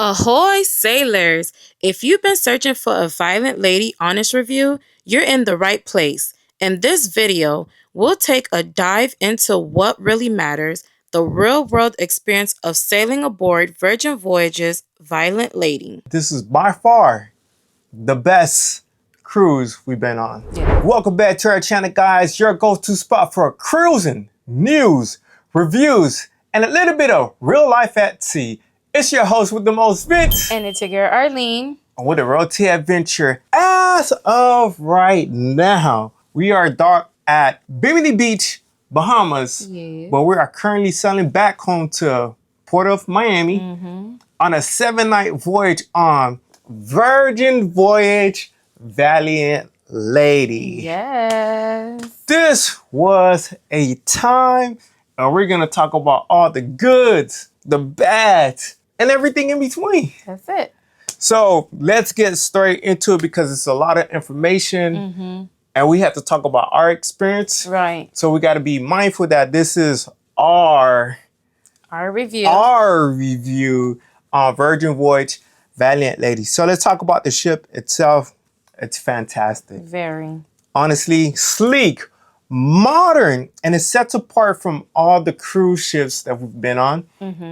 Ahoy, sailors! If you've been searching for a Valiant Lady honest review, you're in the right place. In this video, we'll take a dive into what really matters, the real-world experience of sailing aboard Virgin Voyages Valiant Lady. This is by far the best cruise we've been on. Yeah. Welcome back to our channel, guys. Your go-to spot for cruising, news, reviews, and a little bit of real life at sea. It's your host with the most, Vince. And it's your girl, Arlene. And with a road to adventure. As of right now, we are docked at Bimini Beach, Bahamas. Yeah. But we are currently sailing back home to Port of Miami on a 7-night voyage on Virgin Voyage Valiant Lady. Yes. This was a time, and we're going to talk about all the goods, the bads, and everything in between. That's it. So let's get straight into it because it's a lot of information and we have to talk about our experience. Right. So we got to be mindful that this is our review. Our review on Virgin Voyage Valiant Lady. So let's talk about the ship itself. It's fantastic. Very. Honestly, sleek, modern, and it sets apart from all the cruise ships that we've been on.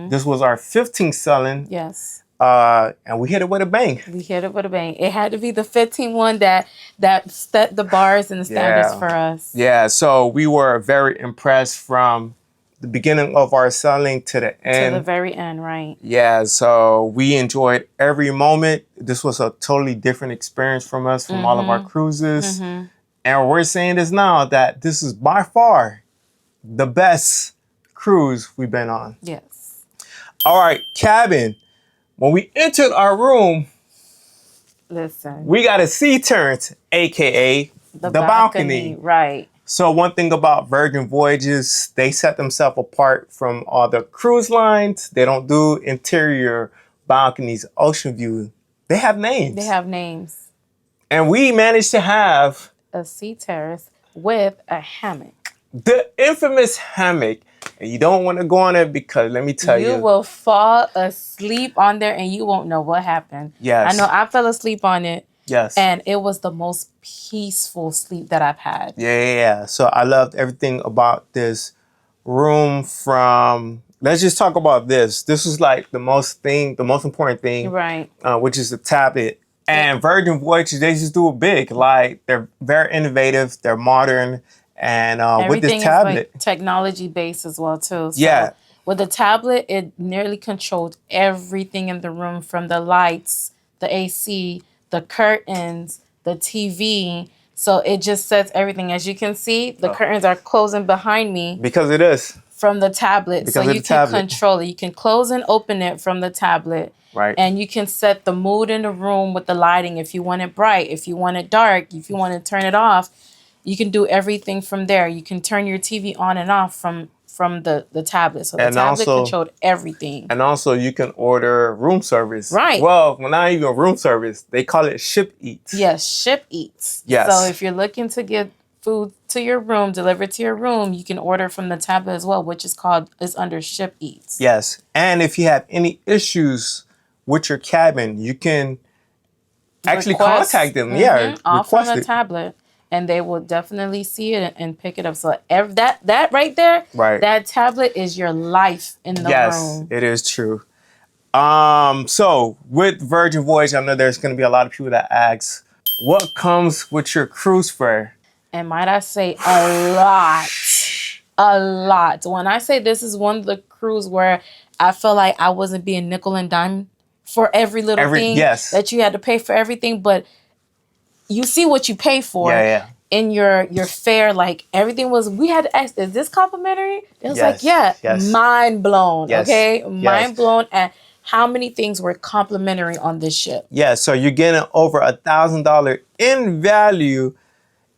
This was our 15th sailing. Yes. And we hit it with a bang. We hit it with a bang. It had to be the 15 one that set the bars and the standards for us. Yeah, so we were very impressed from the beginning of our sailing to the end. To the very end, right. Yeah, so we enjoyed every moment. This was a totally different experience from us, from all of our cruises. And we're saying this now, that this is by far the best cruise we've been on. Yes. All right, cabin. When we entered our room, listen, we got a sea turret, aka the balcony. Right. So one thing about Virgin Voyages, they set themselves apart from all the cruise lines. They don't do interior balconies, ocean view. They have names. They have names. And we managed to have a sea terrace with a hammock. The infamous hammock. And you don't want to go on it because let me tell you. You will fall asleep on there and you won't know what happened. Yes. I know I fell asleep on it. Yes. And it was the most peaceful sleep that I've had. Yeah. So I loved everything about this room from, let's just talk about this. This was like the most important thing. Right. Which is the tablet. And Virgin Voyages, they just do it big. Like, they're very innovative. They're modern. And with this tablet. Everything is like technology based as well, too. So yeah. With the tablet, it nearly controlled everything in the room, from the lights, the AC, the curtains, the TV. So it just sets everything. As you can see, the curtains are closing behind me. Because it is. From the tablet. So you can control it. You can close and open it from the tablet. Right. And you can set the mood in the room with the lighting. If you want it bright, if you want it dark, if you want to turn it off, you can do everything from there. You can turn your TV on and off from the tablet. So the tablet controlled everything. And also you can order room service. Right. Well, not even room service. They call it Ship Eats. Yes, Ship Eats. Yes. So if you're looking to get food to your room, delivered to your room, you can order from the tablet as well, which is under Ship Eats. Yes. And if you have any issues with your cabin, you can actually contact them. Yeah. All from the tablet. And they will definitely see it and pick it up. So that right there, that tablet is your life in the room. Yes, it is true. So with Virgin Voyage, I know there's going to be a lot of people that ask, what comes with your cruise fare? And might I say, a lot. A lot. When I say this is one of the cruise where I felt like I wasn't being nickel and dime for every little thing. Yes. That you had to pay for everything, but you see what you pay for in your fare. Like, everything was, we had to ask, is this complimentary? It was like, mind blown. Okay, mind blown at how many things were complimentary on this ship. Yeah, so you're getting over $1,000 in value.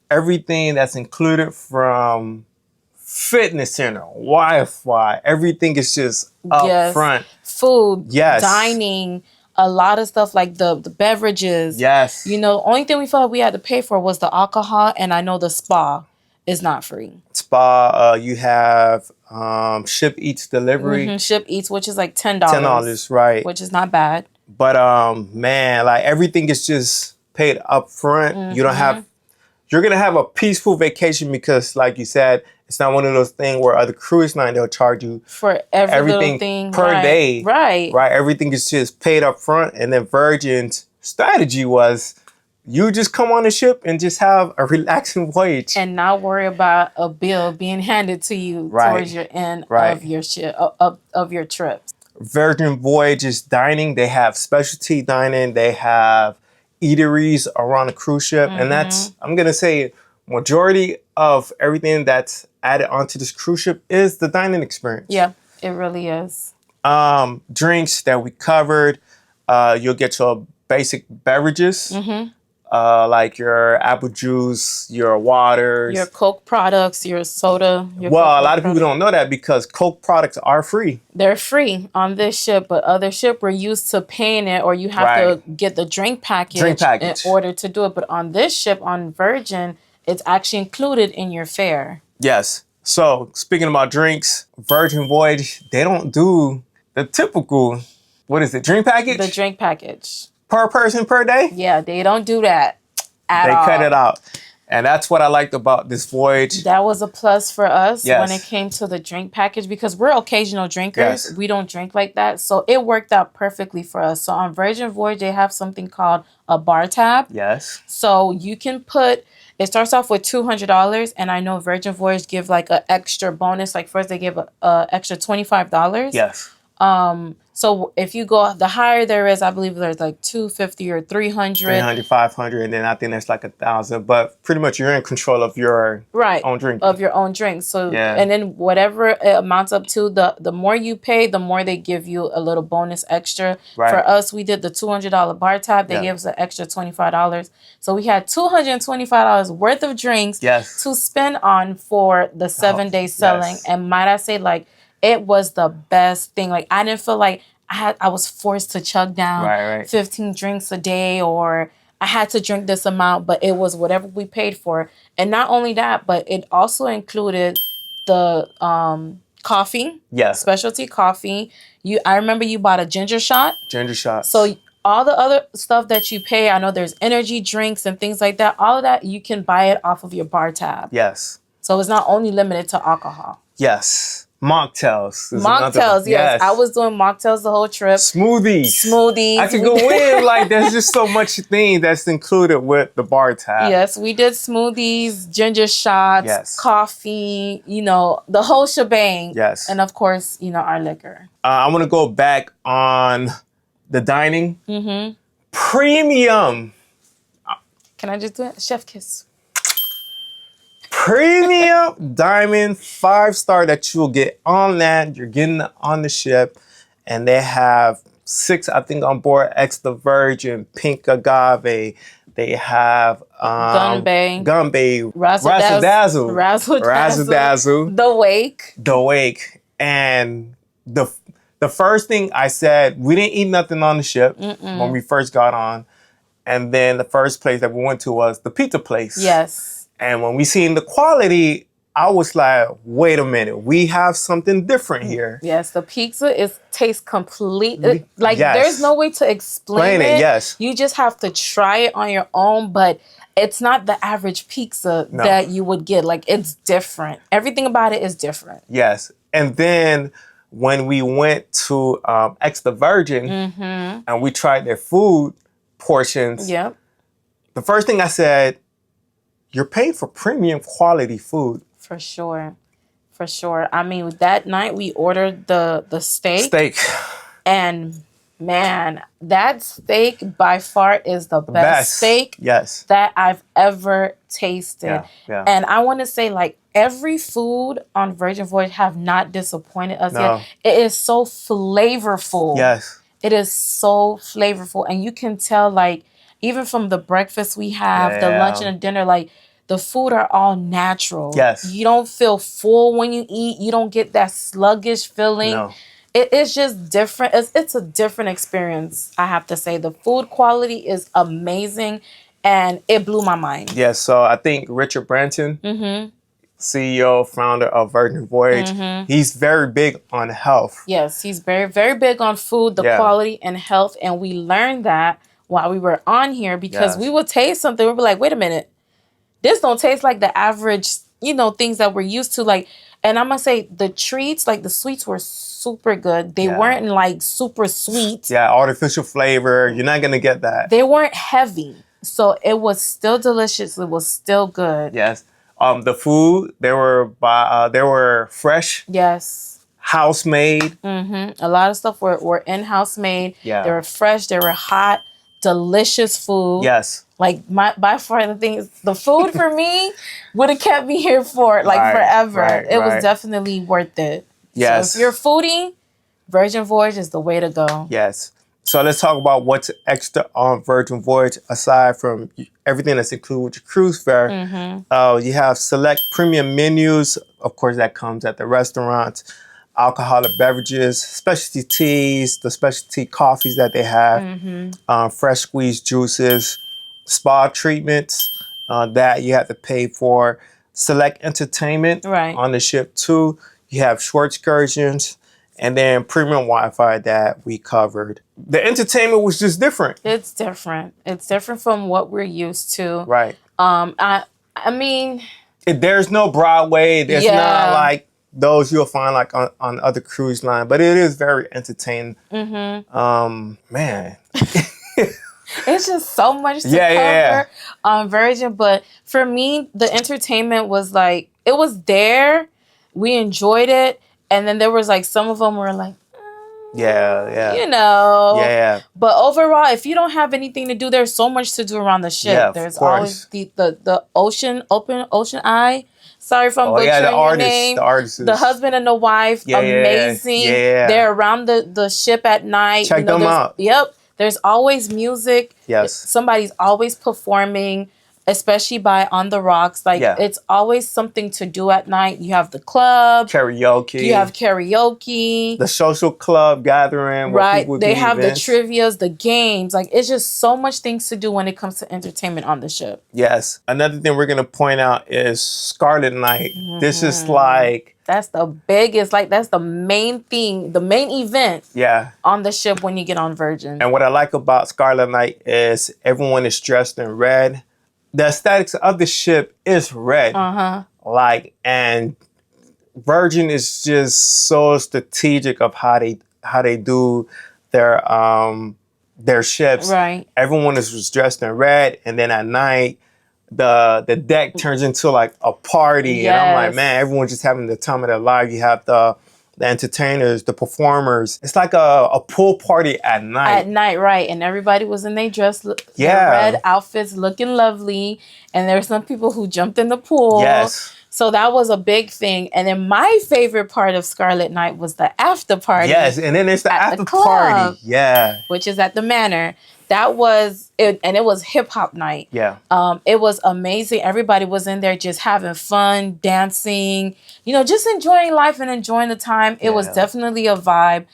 Everything that's included, from fitness center, Wi-Fi, everything is just up front. Food, dining, a lot of stuff like the beverages. Yes. You know, the only thing we felt we had to pay for was the alcohol, and I know the spa is not free. Spa, you have Ship Eats delivery. Ship Eats, which is like $10. $10, right. Which is not bad. But man, like everything is just paid up front. You don't have, you're gonna have a peaceful vacation because, like you said, it's not one of those things where other cruise line they'll charge you for every little everything thing per day. Right. Everything is just paid up front. And then Virgin's strategy was you just come on the ship and just have a relaxing voyage and not worry about a bill being handed to you towards your end of your ship of your trip. Virgin Voyages dining, they have specialty dining, they have eateries around the cruise ship, and that's, I'm gonna say, majority of everything that's added onto this cruise ship is the dining experience. Yeah, it really is. Drinks that we covered, you'll get your basic beverages, like your apple juice, your waters, your Coke products, your soda. A lot of people don't know that because Coke products are free. They're free on this ship, but other ship we're used to paying it, or you have to get the drink package in order to do it. But on this ship, on Virgin, it's actually included in your fare. Yes. So speaking about drinks, Virgin Voyage, they don't do the typical, what is it, drink package? The drink package. Per person per day? Yeah, they don't do that at all. They cut it out. And that's what I liked about this voyage. That was a plus for us when it came to the drink package because we're occasional drinkers. Yes. We don't drink like that. So it worked out perfectly for us. So on Virgin Voyage, they have something called a bar tab. Yes. So you can put, it starts off with $200. And I know Virgin Voyage give like an extra bonus. Like first they give a extra $25. Yes. So if you go, the higher there is, I believe there's like $250 or $300. $300, $500, and then I think there's like $1,000. But pretty much you're in control of your own drink. Of your own drink. So and then whatever it amounts up to, the more you pay, the more they give you a little bonus extra. Right. For us, we did the $200 bar tab. They gave us an extra $25. So we had $225 worth of drinks to spend on for the 7-day selling. Yes. And might I say, like, it was the best thing. Like, I didn't feel like I was forced to chug down 15 drinks a day, or I had to drink this amount, but it was whatever we paid for. And not only that, but it also included the coffee. Yes. Specialty coffee. I remember you bought a ginger shot. Ginger shot. So all the other stuff that you pay, I know there's energy drinks and things like that. All of that, you can buy it off of your bar tab. Yes. So it's not only limited to alcohol. Yes. Mocktails. Mocktails, yes. I was doing mocktails the whole trip. Smoothies. I could go in. Like, there's just so much thing that's included with the bar tab. Yes, we did smoothies, ginger shots, coffee, the whole shebang. Yes. And of course, our liquor. I want to go back on the dining. Mm-hmm. Premium. Can I just do it? Chef kiss. Premium diamond 5-star that you'll get on land. You're getting on the ship, and they have 6, I think, on board. Extra Virgin, Pink Agave. They have Gunbay, Razzle Dazzle, The Wake, and the first thing I said, we didn't eat nothing on the ship when we first got on, and then the first place that we went to was the pizza place. Yes. And when we seen the quality, I was like, wait a minute, we have something different here. Yes, the pizza tastes completely, there's no way to explain it. Yes. You just have to try it on your own, but it's not the average pizza that you would get. Like, it's different. Everything about it is different. Yes. And then when we went to Extra Virgin and we tried their food portions, the first thing I said, you're paying for premium quality food. For sure. For sure. I mean, that night we ordered the steak. And man, that steak by far is the best steak that I've ever tasted. Yeah. And I want to say, like, every food on Virgin Voyage have not disappointed us yet. It is so flavorful. Yes. It is so flavorful. And you can tell, like, even from the breakfast we have, the lunch and the dinner, like, the food are all natural. Yes. You don't feel full when you eat. You don't get that sluggish feeling. No. It's just different. It's a different experience, I have to say. The food quality is amazing, and it blew my mind. Yeah, so I think Richard Branson, CEO, founder of Virgin Voyage. He's very big on health. Yes, he's very, very big on food, the quality, and health. And we learned that while we were on here because we would taste something. We'd be like, wait a minute. This don't taste like the average, things that we're used to. Like, and I'm going to say the treats, like the sweets were super good. They weren't like super sweet. Yeah, artificial flavor. You're not going to get that. They weren't heavy. So it was still delicious. It was still good. Yes. The food, they were fresh. Yes. House made. A lot of stuff were in-house made. Yeah. They were fresh. They were hot, delicious food. Yes. Like by far the things, the food for me would have kept me here for forever. It was definitely worth it. Yes. So if you're a foodie, Virgin Voyage is the way to go. Yes. So let's talk about what's extra on Virgin Voyage aside from everything that's included with your cruise fare. You have select premium menus. Of course, that comes at the restaurants. Alcoholic beverages, specialty teas, the specialty coffees that they have, fresh squeezed juices, spa treatments that you have to pay for. Select entertainment on the ship too. You have short excursions. And then premium Wi-Fi that we covered. The entertainment was just different. It's different. It's different from what we're used to. Right. I mean, there's no Broadway. There's not like those you'll find like on other cruise line, but it is very entertaining. Man. It's just so much to cover on Virgin. But for me, the entertainment was like, it was there. We enjoyed it. And then there was like some of them were like, Yeah. But overall, if you don't have anything to do, there's so much to do around the ship. Yeah, there's always the ocean eye. Sorry if I'm butchering your name. The artists. The husband and the wife, amazing. Yeah. They're around the ship at night. Check them out. Yep. There's always music. Yes. Somebody's always performing. Especially by On the Rocks. Like, it's always something to do at night. You have the club. Karaoke. You have karaoke. The social club gathering. Right. They have the trivias, the games. Like, it's just so much things to do when it comes to entertainment on the ship. Yes. Another thing we're going to point out is Scarlet Night. This is like... That's the biggest, like, that's the main thing, the main event on the ship when you get on Virgin. And what I like about Scarlet Night is everyone is dressed in red. The aesthetics of the ship is red. Like, and Virgin is just so strategic of how they do their ships. Right. Everyone is dressed in red, and then at night the deck turns into like a party. And I'm like, man, everyone's just having the time of their life. You have the entertainers, the performers. It's like a pool party at night. At night, right. And everybody was in their their red outfits looking lovely. And there were some people who jumped in the pool. Yes. So that was a big thing. And then my favorite part of Scarlet Night was the after party. Yes, and then it's the after party. Yeah. Which is at the Manor. That was it, and it was hip hop night. Yeah. It was amazing. Everybody was in there just having fun, dancing, just enjoying life and enjoying the time. It was definitely a vibe.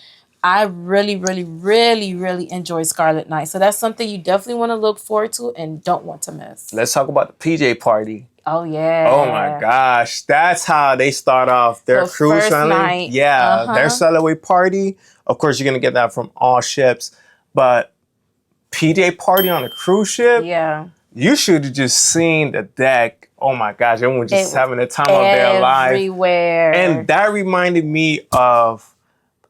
I really, really, really, really enjoyed Scarlet Night. So that's something you definitely want to look forward to and don't want to miss. Let's talk about the PJ party. Oh, yeah. Oh, my gosh. That's how they start off their cruise night. Yeah. Their Sailaway party. Of course, you're going to get that from all ships. But PJ party on a cruise ship? Yeah. You should have just seen the deck. Oh, my gosh. Everyone just having the time of their life. Everywhere. And that reminded me of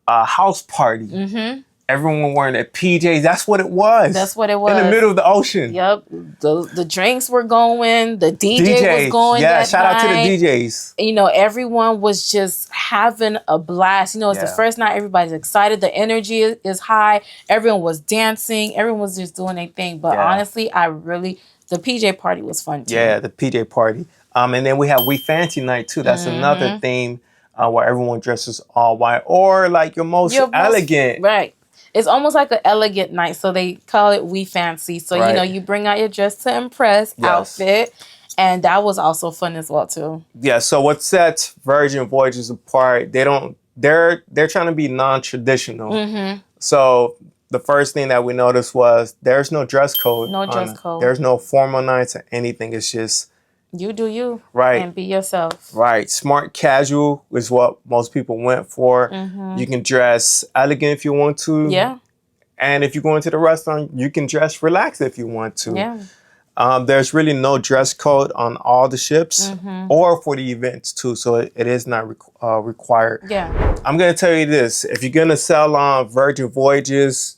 a house party. Everyone wearing their PJs. That's what it was. That's what it was. In the middle of the ocean. Yep. The drinks were going. The DJ was going. Yeah, shout out to the DJs. Everyone was just having a blast. It's the first night. Everybody's excited. The energy is high. Everyone was dancing. Everyone was just doing their thing. But honestly, the PJ party was fun too. Yeah, the PJ party. And then we have We Fancy Night too. That's another theme where everyone dresses all white or like your most elegant. Right. It's almost like an elegant night, so they call it We Fancy. So, you bring out your dress to impress outfit, and that was also fun as well, too. Yeah, so what sets Virgin Voyages apart, they're trying to be non-traditional. So the first thing that we noticed was there's no dress code. No dress code. There's no formal nights or anything. It's just You do you. Right. And be yourself. Right. Smart casual is what most people went for. You can dress elegant if you want to. Yeah. And if you go into the restaurant, you can dress relaxed if you want to. Yeah. There's really no dress code on all the ships or for the events too. So it is not required. Yeah. I'm going to tell you this. If you're going to sell on Virgin Voyages,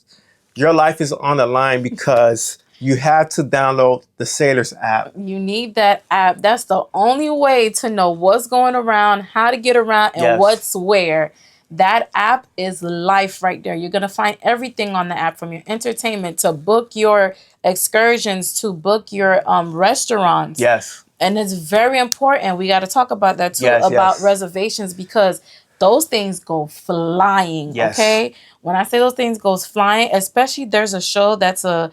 your life is on the line because you have to download the Sailors app. You need that app. That's the only way to know what's going around, how to get around, and what's where. That app is life right there. You're going to find everything on the app, from your entertainment to book your excursions to book your restaurants. Yes. And it's very important. We got to talk about that too, about reservations, because those things go flying. Okay. When I say those things goes flying, especially there's a show that's a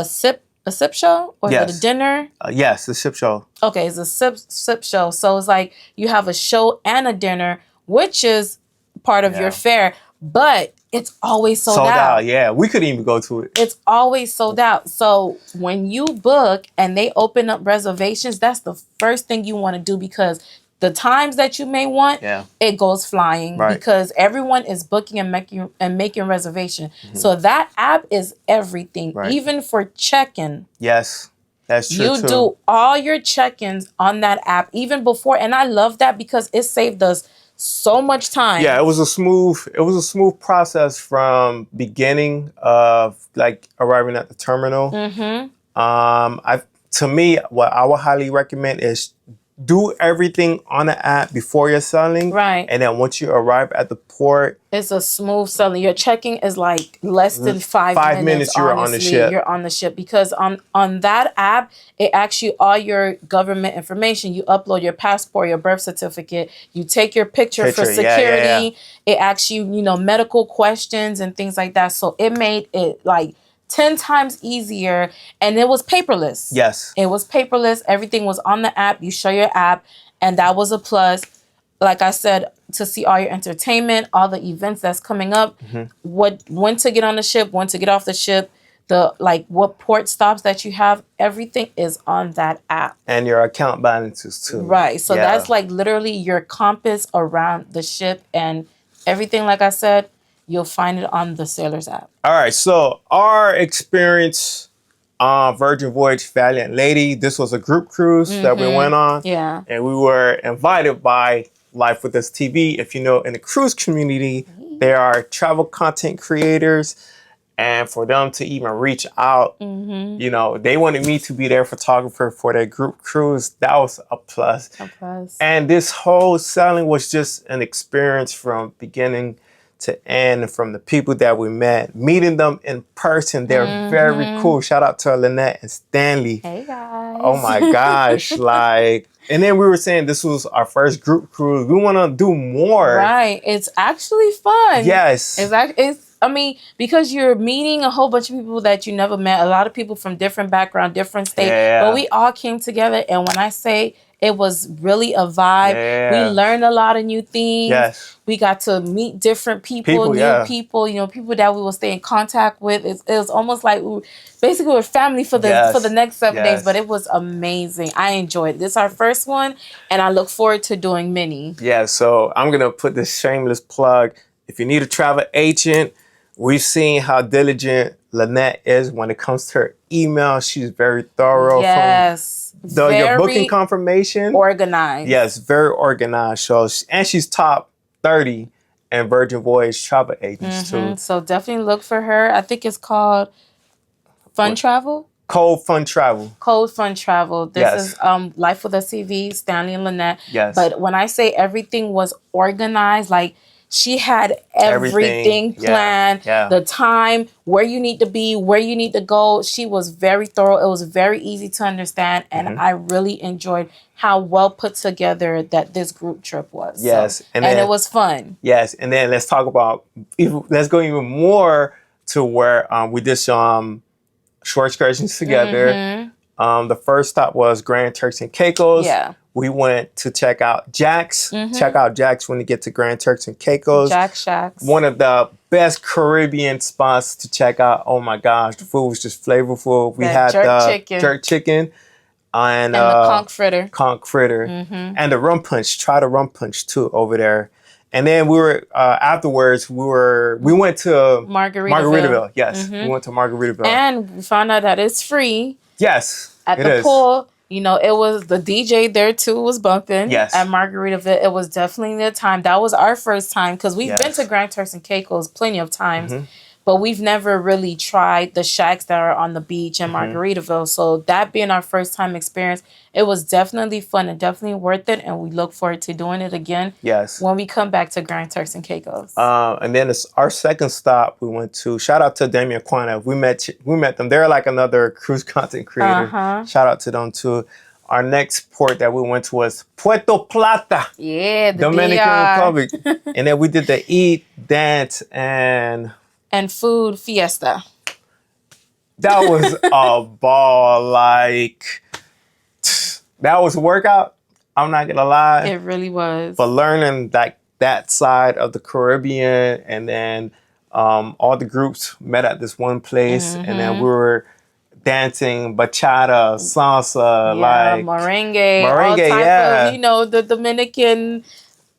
sip show, or is it a dinner? Yes, the sip show. Okay, it's a sip show. So it's like you have a show and a dinner, which is part of your fare, but it's always sold out. Yeah, we couldn't even go to it. It's always sold out. So when you book and they open up reservations, that's the first thing you want to do, because the times that you may want, it goes flying, because everyone is booking and making reservation. So that app is everything, even for check-in. Yes, that's true. You do all your check-ins on that app, even before, and I love that because it saved us so much time. Yeah, it was a smooth process from beginning of like arriving at the terminal. To me, what I would highly recommend is do everything on the app before you're selling. Right. And then once you arrive at the port, it's a smooth selling. Your checking is like less than 5 minutes. 5 minutes, you're on the ship. You're on the ship, because on that app, it asks you all your government information. You upload your passport, your birth certificate. You take your picture for security. It asks you, medical questions and things like that. So it made it like 10 times easier, and it was paperless. Yes. It was paperless. Everything was on the app. You show your app, and that was a plus. Like I said, to see all your entertainment, all the events that's coming up, when to get on the ship, when to get off the ship, what port stops that you have, everything is on that app. And your account balances too. Right. So that's like literally your compass around the ship, and everything, like I said, you'll find it on the Sailors app. All right, so our experience on Virgin Voyages Valiant Lady, this was a group cruise that we went on. Yeah. And we were invited by Life With Us TV. If you know, in the cruise community, there are travel content creators. And for them to even reach out, they wanted me to be their photographer for their group cruise. That was a plus. And this whole selling was just an experience from beginning to end, from the people that we met, meeting them in person. They're very cool. Shout out to Lynette and Stanley. Hey guys. Oh my gosh. And then we were saying this was our first group cruise. We want to do more. Right. It's actually fun. Yes. Because you're meeting a whole bunch of people that you never met, a lot of people from different background, different states, but we all came together. And when I say it was really a vibe, we learned a lot of new things. Yes. We got to meet different people, new people, people that we will stay in contact with. It was almost like we were family for the next 7 days, but it was amazing. I enjoyed it. This is our first one, and I look forward to doing many. Yeah, so I'm going to put this shameless plug. If you need a travel agent, we've seen how diligent Lynette is when it comes to her email. She's very thorough. Yes. Your booking confirmation. Organized. Yes, very organized. And she's top 30 in Virgin Voyage travel agents too. So definitely look for her. I think it's called Fun Travel. Code Fun Travel. Code Fun Travel. This is Life With Us TV, Stanley and Lynette. Yes. But when I say everything was organized, like she had everything planned, the time, where you need to be, where you need to go. She was very thorough. It was very easy to understand. And I really enjoyed how well put together that this group trip was. Yes. So, and it was fun. Yes. And then let's go even more to where we did some short excursions together. The first stop was Grand Turks and Caicos. Yeah. We went to check out Jack's. Check out Jack's when you get to Grand Turks and Caicos. Jack Shacks. One of the best Caribbean spots to check out. Oh my gosh, the food was just flavorful. We had jerk chicken. Jerk chicken. and the conch fritter. Conch fritter. And the rum punch. Try the rum punch too over there. And then we were afterwards. We went to Margaritaville. Yes, we went to Margaritaville, and we found out that it's free. Yes, at the pool. You know, it was the DJ there too was bumping. Yes, at Margaritaville. It was definitely the time. That was our first time because we've been to Grand Turks and Caicos plenty of times. But we've never really tried the shacks that are on the beach in Margaritaville. So that being our first time experience, it was definitely fun and definitely worth it. And we look forward to doing it again. Yes. When we come back to Grand Turks and Caicos. And then our second stop, we went to, shout out to Damien Quina. We met them. They're like another cruise content creator. Shout out to them too. Our next port that we went to was Puerto Plata. Yeah, the Dominican DR. Republic. And then we did the eat, dance, and food fiesta. That was a ball. Like, that was a workout. I'm not gonna lie. It really was. But learning that side of the Caribbean, and then all the groups met at this one place, and then we were dancing bachata, salsa, like merengue, all type of, you know, the Dominican,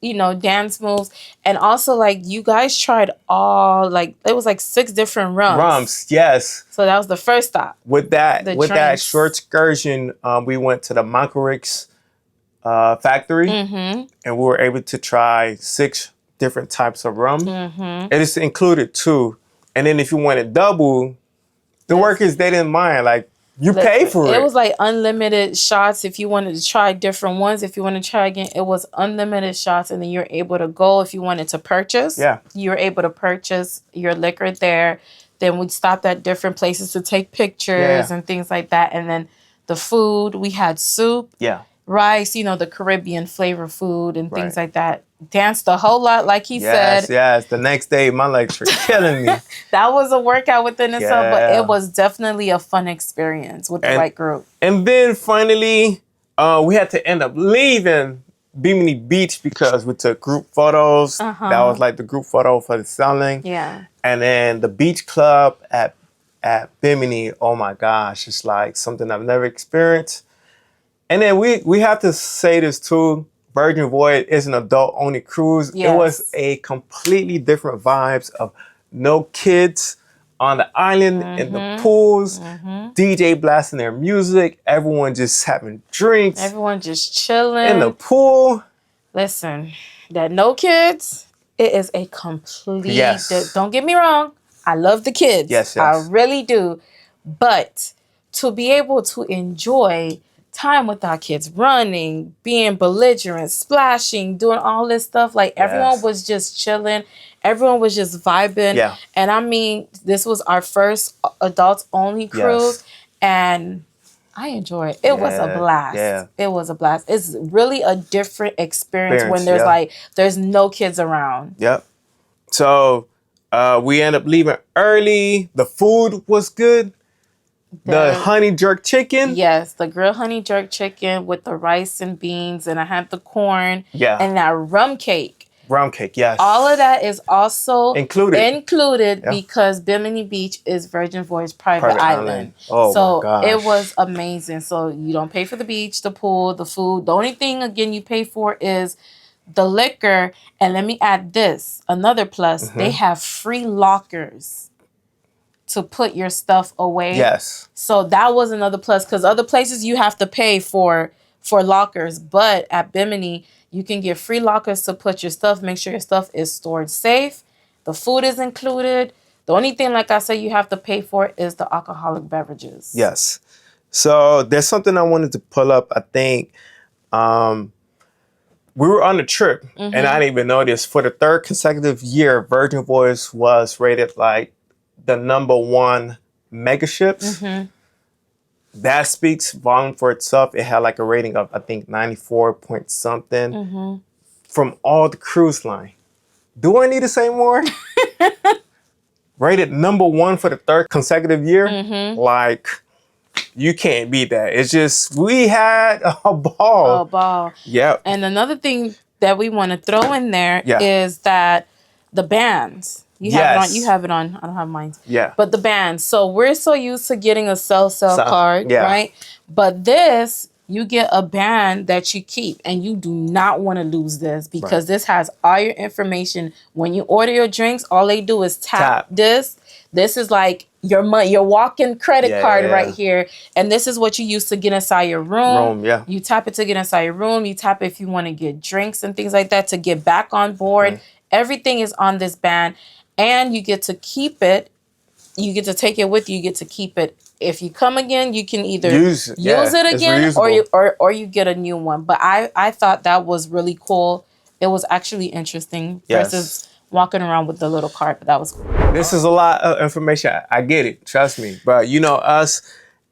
you know, dance moves. And also, like, you guys tried all, like, it was like 6 different rums. Yes. So that was the first stop. With that short excursion, we went to the Moncarix factory, and we were able to try 6 different types of rum. It is included too. And then if you wanted double, the workers, they didn't mind. Like, you pay for it. It was like unlimited shots if you wanted to try different ones. If you want to try again, it was unlimited shots. And then you're able to go if you wanted to purchase. Yeah. You're able to purchase your liquor there. Then we stopped at different places to take pictures and things like that. And then the food, we had soup, rice, you know, the Caribbean flavor food and things like that. Danced a whole lot, like he said. Yes. The next day, my legs were killing me. That was a workout within itself, but it was definitely a fun experience with the right group. And then finally, we had to end up leaving Bimini Beach because we took group photos. That was like the group photo for the selling. Yeah. And then the beach club at Bimini, oh my gosh, it's like something I've never experienced. And then we have to say this too. Virgin Voyage is an adult-only cruise. Yes. It was a completely different vibes of no kids on the island, in the pools, DJ blasting their music, everyone just having drinks. Everyone just chilling. In the pool. Listen, that no kids, it is a complete... Don't get me wrong, I love the kids. Yes. I really do. But to be able to enjoy time with our kids, running, being belligerent, splashing, doing all this stuff. Like, everyone was just chilling. Everyone was just vibing. Yeah. And I mean, this was our first adults-only cruise. And I enjoyed it. It was a blast. Yeah. It was a blast. It's really a different experience when there's there's no kids around. Yep. So we ended up leaving early. The food was good. The honey jerk chicken? Yes, the grilled honey jerk chicken with the rice and beans, and I had the corn. Yeah. And that rum cake. Rum cake, yes. All of that is also included because Bimini Beach is Virgin Voyage private island. Oh, so my gosh. It was amazing. So you don't pay for the beach, the pool, the food. The only thing, again, you pay for is the liquor. And let me add this, another plus, they have free lockers to put your stuff away. Yes. So that was another plus, because other places you have to pay for lockers, but at Bimini you can get free lockers to put your stuff. Make sure your stuff is stored safe. The food is included. The only thing, like I said, you have to pay for is the alcoholic beverages. Yes. So there's something I wanted to pull up. I think we were on a trip, and I didn't even know this. For the 3rd consecutive year, Virgin Voyage was rated like the #1 mega ships. That speaks volume for itself. It had like a rating of, I think, 94 point something from all the cruise line. Do I need to say more? Rated #1 for the 3rd consecutive year. Like, you can't beat that. It's just, we had a ball. A ball. Yep. And another thing that we want to throw in there is that the bands. You have it on. You have it on. I don't have mine. Yeah. But the band. So we're so used to getting a sell card, yeah. right? But this, you get a band that you keep, and you do not want to lose this because this has all your information. When you order your drinks, all they do is tap. This. This is like your money, your walk-in credit card right here. And this is what you use to get inside your room. You tap it to get inside your room. You tap it if you want to get drinks and things like that to get back on board. Everything is on this band. And you get to keep it. You get to take it with you. You get to keep it. If you come again, you can either use it again or you get a new one. But I thought that was really cool. It was actually interesting versus walking around with the little card. But that was cool. This is a lot of information. I get it. Trust me. But you know, us,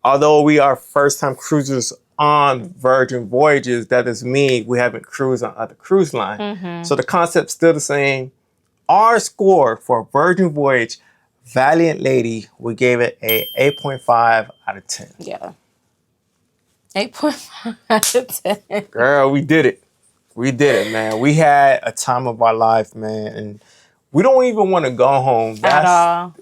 although we are first-time cruisers on Virgin Voyages, that doesn't mean we haven't cruised on other cruise lines. So the concept's still the same. Our score for Virgin Voyage Valiant Lady, we gave it a 8.5 out of 10. Yeah. 8.5 out of 10. Girl, we did it. We did it, man. We had a time of our life, man. And we don't even want to go home. At all.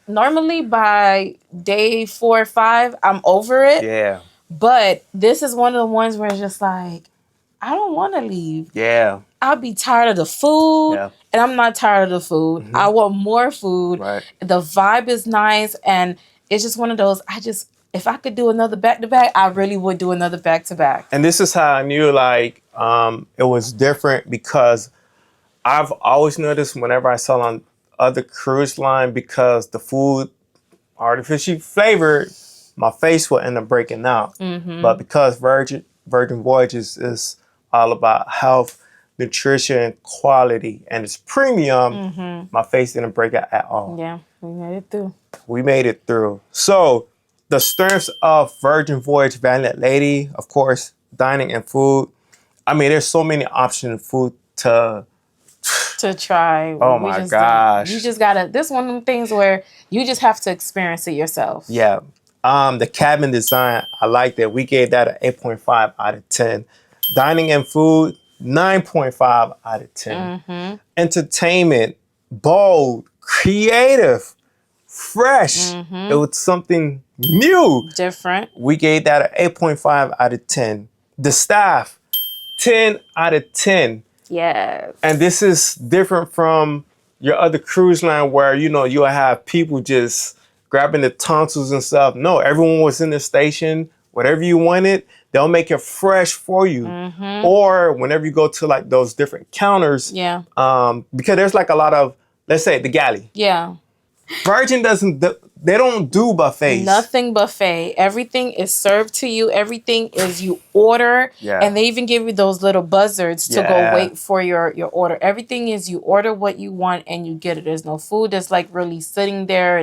Normally by day 4 or 5, I'm over it. Yeah. But this is one of the ones where it's just like, I don't want to leave. Yeah. I'll be tired of the food, and I'm not tired of the food. I want more food. The vibe is nice, and it's just one of those, if I could do another back-to-back, I really would do another back-to-back. And this is how I knew, like, it was different because I've always noticed whenever I saw on other cruise line, because the food artificially flavored, my face will end up breaking out. But because Virgin Voyages is all about health, nutrition, quality, and it's premium, my face didn't break out at all. Yeah, we made it through. We made it through. So the strengths of Virgin Voyage Valiant Lady, of course, dining and food. I mean, there's so many options of food to try. Oh my gosh. You just gotta, this one of the things where you just have to experience it yourself. Yeah. The cabin design, I like that. We gave that an 8.5 out of 10. Dining and food, 9.5 out of 10. Entertainment, bold, creative, fresh. It was something new. Different. We gave that an 8.5 out of 10. The staff, 10 out of 10. Yes. And this is different from your other cruise line where, you know, you'll have people just grabbing the tonsils and stuff. No, everyone was in the station. Whatever you wanted, they'll make it fresh for you. Or whenever you go to like those different counters, because there's like a lot of, let's say the galley. Yeah. Virgin they don't do buffets. Nothing buffet. Everything is served to you. Everything is you order. And they even give you those little buzzards to go wait for your order. Everything is you order what you want and you get it. There's no food that's like really sitting there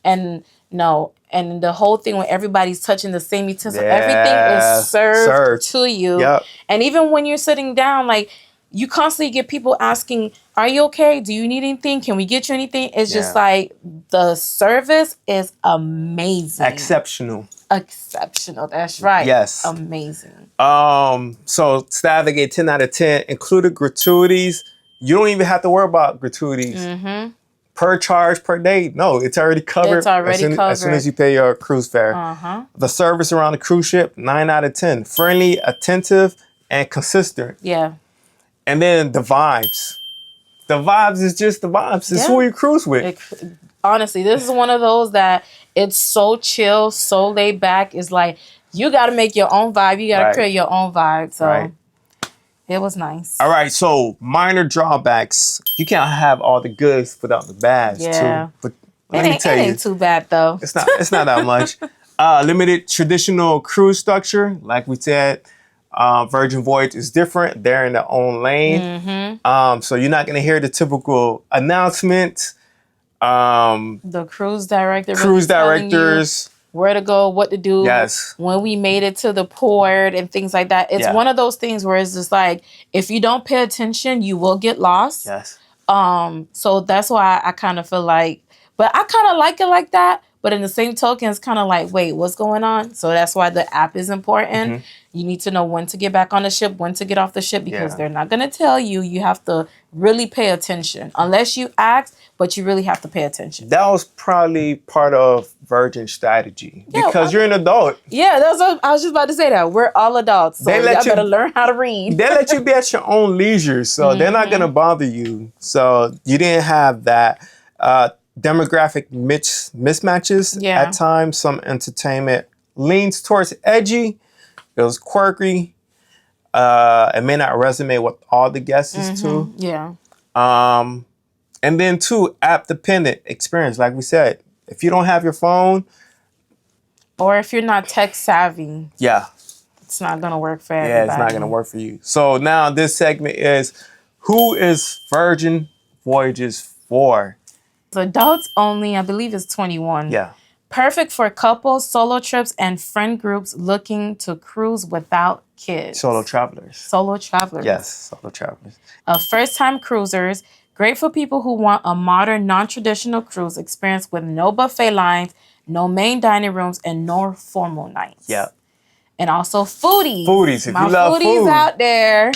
and no. And the whole thing when everybody's touching the same utensil, everything is served to you. And even when you're sitting down, like, you constantly get people asking, are you okay? Do you need anything? Can we get you anything? It's just like the service is amazing. Exceptional. That's right. Yes. Amazing. So staff, they get 10 out of 10, included gratuities. You don't even have to worry about gratuities. Per charge per day. No, it's already covered. It's already covered. As soon as you pay your cruise fare. The service around the cruise ship, 9 out of 10. Friendly, attentive, and consistent. Yeah. And then the vibes. The vibes is just the vibes. It's who you cruise with. Honestly, this is one of those that it's so chill, so laid back. It's like, you got to make your own vibe. You got to create your own vibe. So it was nice. All right. So minor drawbacks. You can't have all the goods without the bads too. But let me tell you. It ain't too bad though. It's not that much. Limited traditional cruise structure. Like we said, Virgin Voyage is different. They're in their own lane. So you're not going to hear the typical announcement. The cruise director. Cruise directors. Where to go, what to do. Yes. When we made it to the port and things like that. It's one of those things where it's just like, if you don't pay attention, you will get lost. Yes. So that's why I kind of feel like, But I kind of like it like that. But in the same token, it's kind of like, wait, what's going on? So that's why the app is important. You need to know when to get back on the ship, when to get off the ship, because they're not going to tell you. You have to really pay attention. Unless you ask, but you really have to pay attention. That was probably part of Virgin's strategy. Because you're an adult. Yeah, that's what I was just about to say that. We're all adults. So you better learn how to read. They let you be at your own leisure. So they're not going to bother you. So you didn't have that. Demographic mismatches at times. Some entertainment leans towards edgy. It was quirky. It may not resonate with all the guests too. Yeah. And then too, app dependent experience. Like we said, if you don't have your phone, or if you're not tech savvy, it's not gonna work for everybody. Yeah, it's not gonna work for you. So now this segment is, who is Virgin Voyages For? Adults only, I believe it's 21. Yeah. Perfect for couples, solo trips, and friend groups looking to cruise without kids. Solo travelers. Solo travelers. Yes, solo travelers. First-time cruisers. Great for people who want a modern, non-traditional cruise experience with no buffet lines, no main dining rooms, and no formal nights. Yeah. And also foodies. Foodies, if you love food. My foodies out there.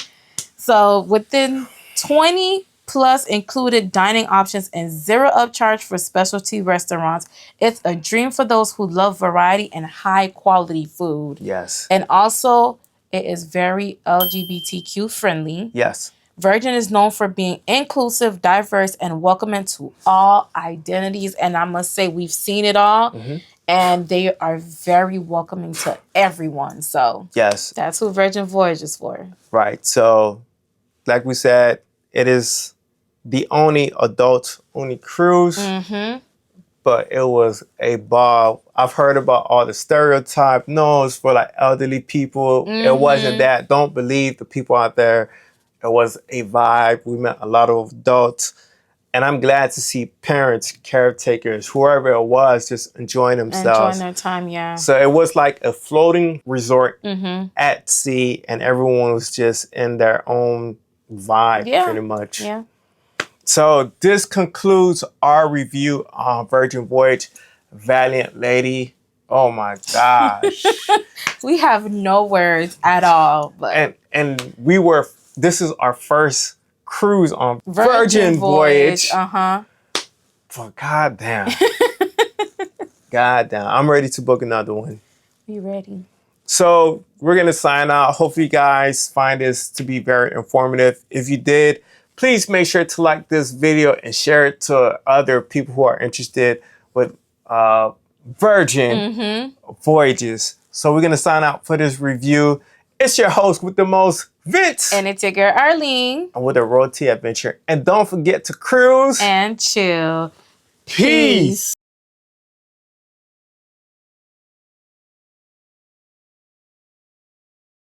So within 20 plus included dining options and zero upcharge for specialty restaurants. It's a dream for those who love variety and high quality food. Yes. And also, it is very LGBTQ friendly. Yes. Virgin is known for being inclusive, diverse, and welcoming to all identities. And I must say, we've seen it all. And they are very welcoming to everyone. So yes, that's who Virgin Voyages For. Right. So, like we said, it is the only adult-only cruise. But it was a ball. I've heard about all the stereotype. No, it's for like elderly people. It wasn't that. Don't believe the people out there. It was a vibe. We met a lot of adults. And I'm glad to see parents, caretakers, whoever it was, just enjoying themselves. Enjoying their time, yeah. So it was like a floating resort at sea, and everyone was just in their own vibe, pretty much. Yeah. So this concludes our review on Virgin Voyage Valiant Lady. Oh my gosh. We have no words at all. But and this is our first cruise on Virgin Voyage. But goddamn. Goddamn. I'm ready to book another one. You ready? So we're going to sign out. Hopefully you guys find this to be very informative. If you did, please make sure to like this video and share it to other people who are interested with Virgin Voyages. So we're going to sign out for this review. It's your host with the most, Vince. And it's your girl, Arlene. And with a road to adventure. And don't forget to cruise and chill. Peace.